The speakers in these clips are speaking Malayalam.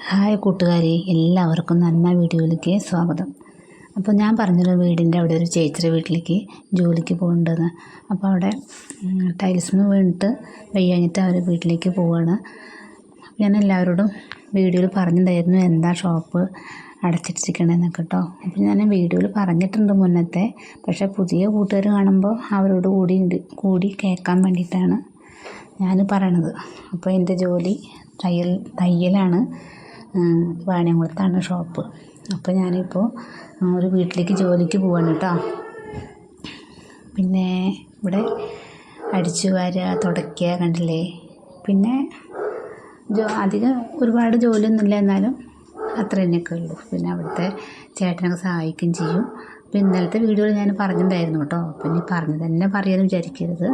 ഹായ് കൂട്ടുകാരെ, എല്ലാവർക്കും നന്മ വീഡിയോയിലേക്ക് സ്വാഗതം. അപ്പോൾ ഞാൻ പറഞ്ഞല്ലോ വീടിൻ്റെ അവിടെ ഒരു ചേച്ചിയുടെ വീട്ടിലേക്ക് ജോലിക്ക് പോകുന്നുണ്ടെന്ന്. അപ്പോൾ അവിടെ ടൈൽസിന് വീണിട്ട് വയ്യാഞ്ഞിട്ട് അവർ വീട്ടിലേക്ക് പോവുകയാണ്. ഞാൻ എല്ലാവരോടും വീഡിയോയിൽ പറഞ്ഞിട്ടുണ്ടായിരുന്നു എന്താ ഷോപ്പ് അടച്ചിട്ടിരിക്കണമെന്നൊക്കെ കേട്ടോ. അപ്പോൾ ഞാൻ വീഡിയോയിൽ പറഞ്ഞിട്ടുണ്ട് മുന്നത്തെ, പക്ഷേ പുതിയ കൂട്ടുകാർ കാണുമ്പോൾ അവരോട് കൂടി കേൾക്കാൻ വേണ്ടിയിട്ടാണ് ഞാൻ പറയണത്. അപ്പോൾ എൻ്റെ ജോലി തയ്യലാണ്. വാണിയംകുളത്താണ് ഷോപ്പ്. അപ്പോൾ ഞാനിപ്പോൾ ഒരു വീട്ടിലേക്ക് ജോലിക്ക് പോവാണ് കേട്ടോ. പിന്നെ ഇവിടെ അടിച്ചു വാരുക, തുടയ്ക്കുക കണ്ടില്ലേ. പിന്നെ അധികം ഒരുപാട് ജോലിയൊന്നുമില്ല, എന്നാലും അത്ര തന്നെയൊക്കെ ഉള്ളൂ. പിന്നെ അവിടുത്തെ ചേട്ടനൊക്കെ സഹായിക്കുകയും ചെയ്യും. അപ്പോൾ ഇന്നലത്തെ വീഡിയോയിൽ ഞാൻ പറഞ്ഞിട്ടുണ്ടായിരുന്നു കേട്ടോ. പിന്നെ പറഞ്ഞു തന്നെ പറയാമെന്ന് വിചാരിക്കരുത്.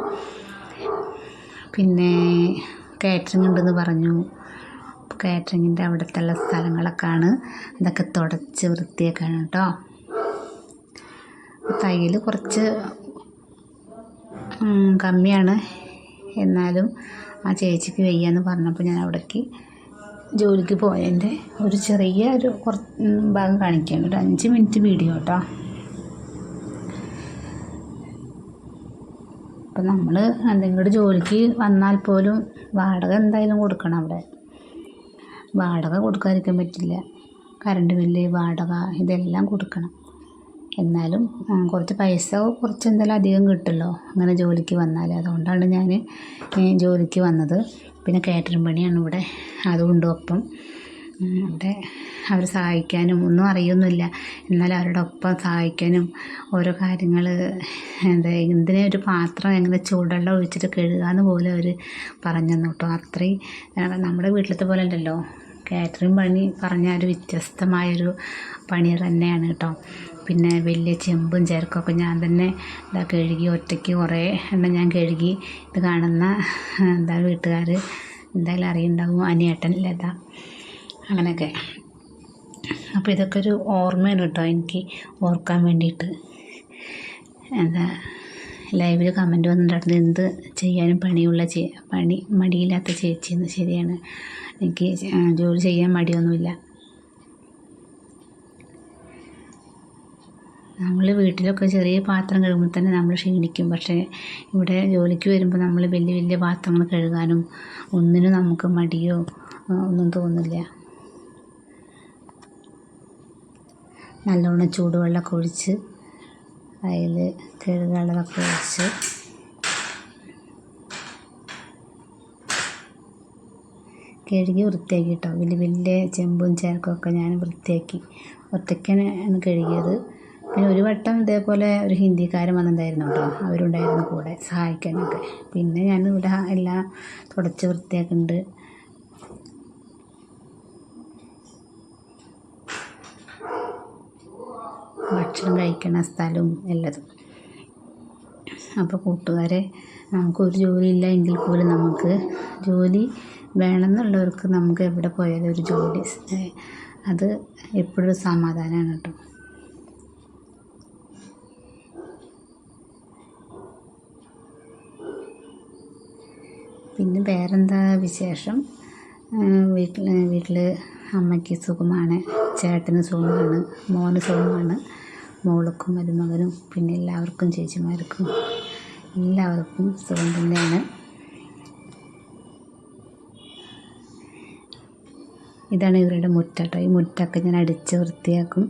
പിന്നെ കാറ്ററിംഗ് ഉണ്ടെന്ന് പറഞ്ഞു. കാറ്ററിങ്ങിൻ്റെ അവിടുത്തെ സ്ഥലങ്ങളൊക്കെയാണ്, അതൊക്കെ തുടച്ച് വൃത്തിയാക്കാണ് കേട്ടോ. തയ്യൽ കുറച്ച് കമ്മിയാണ്, എന്നാലും ആ ചേച്ചിക്ക് വയ്യാന്ന് പറഞ്ഞപ്പോൾ ഞാൻ അവിടേക്ക് ജോലിക്ക് പോയതിൻ്റെ ഒരു ഭാഗം കാണിക്കുകയാണ്. ഒരു 5 മിനിറ്റ് വീഡിയോ കേട്ടോ. അപ്പം നമ്മൾ എന്തെങ്കിലും ജോലിക്ക് വന്നാൽ പോലും വാടക എന്തായാലും കൊടുക്കണം. അവിടെ വാടക കൊടുക്കാതിരിക്കാൻ പറ്റില്ല. കറണ്ട് ബില്ല്, വാടക ഇതെല്ലാം കൊടുക്കണം. എന്നാലും കുറച്ച് പൈസ എന്തായാലും അധികം കിട്ടുമല്ലോ അങ്ങനെ ജോലിക്ക് വന്നാൽ. അതുകൊണ്ടാണ് ഞാൻ ജോലിക്ക് വന്നത്. പിന്നെ കാറ്ററിംഗ് പണിയാണ് ഇവിടെ, അതുകൊണ്ട് ഒപ്പം അവിടെ അവർ സഹായിക്കാനും ഒന്നും അറിയൊന്നുമില്ല, എന്നാൽ അവരുടെ ഒപ്പം സഹായിക്കാനും ഓരോ കാര്യങ്ങൾ എന്തിനെ ഒരു പാത്രം എങ്ങനെ ചൂടുവെള്ളം ഒഴിച്ചിട്ട് കഴുകാമെന്ന് പോലും അവർ പറഞ്ഞു തന്നു കേട്ടോ. അത്രയും നമ്മുടെ വീട്ടിലത്തെ പോലെ അല്ലല്ലോ. കാറ്ററിംഗ് പണി പറഞ്ഞാൽ ഒരു വ്യത്യസ്തമായൊരു പണി തന്നെയാണ് കേട്ടോ. പിന്നെ വലിയ ചെമ്പും ചേർക്കൊക്കെ ഞാൻ തന്നെ കഴുകി ഒറ്റയ്ക്ക് കുറേ എണ്ണം ഞാൻ കഴുകി. ഇത് കാണുന്ന വീട്ടുകാർ എന്തായാലും അറിയുണ്ടാവും, അനിയേട്ടൻ ലത അങ്ങനെയൊക്കെ. അപ്പോൾ ഇതൊക്കെ ഒരു ഓർമ്മയാണ് കേട്ടോ, എനിക്ക് ഓർക്കാൻ വേണ്ടിയിട്ട്. ലൈവിൽ കമൻറ്റ് വന്നിട്ടുണ്ടായിരുന്നു, എന്ത് ചെയ്യാനും മടിയില്ലാത്ത ചേച്ചിയെന്ന്. ശരിയാണ്, എനിക്ക് ജോലി ചെയ്യാൻ മടിയൊന്നുമില്ല. നമ്മൾ വീട്ടിലൊക്കെ ചെറിയ പാത്രം കഴുകുമ്പോൾ തന്നെ നമ്മൾ ക്ഷീണിക്കും. പക്ഷേ ഇവിടെ ജോലിക്ക് വരുമ്പോൾ നമ്മൾ വലിയ വലിയ പാത്രങ്ങൾ കഴുകാനും ഒന്നിനും നമുക്ക് മടിയോ ഒന്നും തോന്നില്ല. നല്ലോണം ചൂടുവെള്ളമൊക്കെ ഒഴിച്ച് അതിൽ കഴുകാനുള്ളതൊക്കെ ഒഴിച്ച് കഴുകി വൃത്തിയാക്കി കേട്ടോ. വലിയ ചെമ്പും ചേർക്കൊക്കെ ഞാൻ വൃത്തിയാക്കി ഒറ്റയ്ക്കാണ് കഴുകിയത്. പിന്നെ ഒരു വട്ടം ഇതേപോലെ ഒരു ഹിന്ദിക്കാരൻ വന്നിട്ടുണ്ടായിരുന്നു കേട്ടോ, അവരുണ്ടായിരുന്നു കൂടെ സഹായിക്കാനൊക്കെ. പിന്നെ ഞാൻ ഇവിടെ എല്ലാം തുടച്ച് വൃത്തിയാക്കുന്നുണ്ട്. ഭക്ഷണം കഴിക്കുന്ന സ്ഥലവും എല്ലതും. അപ്പോൾ കൂട്ടുകാരെ, നമുക്കൊരു ജോലിയില്ല എങ്കിൽ പോലും നമുക്ക് ജോലി വേണമെന്നുള്ളവർക്ക് നമുക്ക് എവിടെ പോയാലും ഒരു ജോലി, അത് എപ്പോഴും സമാധാനമാണ് കേട്ടോ. പിന്നെ വേറെന്താ വിശേഷം? വീട്ടിൽ അമ്മയ്ക്ക് സുഖമാണ്, ചേട്ടന് സുഖമാണ്, മോന് സുഖമാണ്, മോൾക്കും മരുമകനും പിന്നെ എല്ലാവർക്കും ചേച്ചിമാർക്കും എല്ലാവർക്കും സുഖം തന്നെയാണ്. ഇതാണ് ഇവരുടെ മുറ്റട്ടോ. ഈ മുറ്റമൊക്കെ ഞാൻ അടിച്ച് വൃത്തിയാക്കും.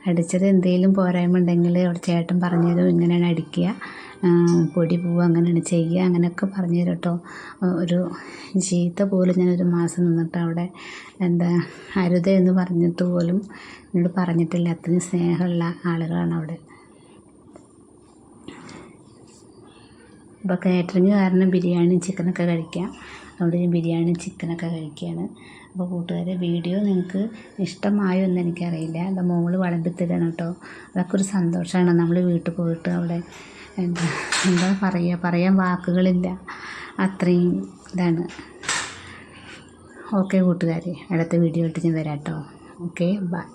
അടിച്ചത് എന്തെങ്കിലും പോരായ്മ ഉണ്ടെങ്കിൽ അവിടെ ചേട്ടൻ പറഞ്ഞു തരും, ഇങ്ങനെയാണ് അടിക്കുക, പൊടി പോവുക, അങ്ങനെയാണ് ചെയ്യുക, അങ്ങനെയൊക്കെ പറഞ്ഞു തരും കേട്ടോ. ഒരു ചീത്ത പോലും ഞാനൊരു മാസം നിന്നിട്ട് അവിടെ അരുത് എന്ന് പറഞ്ഞിട്ട് പോലും എന്നോട് പറഞ്ഞിട്ടില്ല. അത്രയും സ്നേഹമുള്ള ആളുകളാണ് അവിടെ. അപ്പോൾ കാറ്ററിങ് കാരണം ബിരിയാണി ചിക്കനൊക്കെ കഴിക്കാം. അതുകൊണ്ട് ഞാൻ ബിരിയാണി ചിക്കനൊക്കെ കഴിക്കുകയാണ്. അപ്പോൾ കൂട്ടുകാരെ, വീഡിയോ നിങ്ങൾക്ക് ഇഷ്ടമായോ എന്ന് എനിക്കറിയില്ല. എൻ്റെ മോള് വളമ്പി തരാണ് കേട്ടോ. അതൊക്കെ ഒരു സന്തോഷമാണ്. നമ്മൾ വീട്ടിൽ പോയിട്ട് അവിടെ എന്താ പറയാൻ വാക്കുകളില്ല, അത്രയും ഇതാണ്. ഓക്കെ കൂട്ടുകാരെ, അടുത്ത വീഡിയോ ആയിട്ട് ഞാൻ വരാം കേട്ടോ. Okay, by.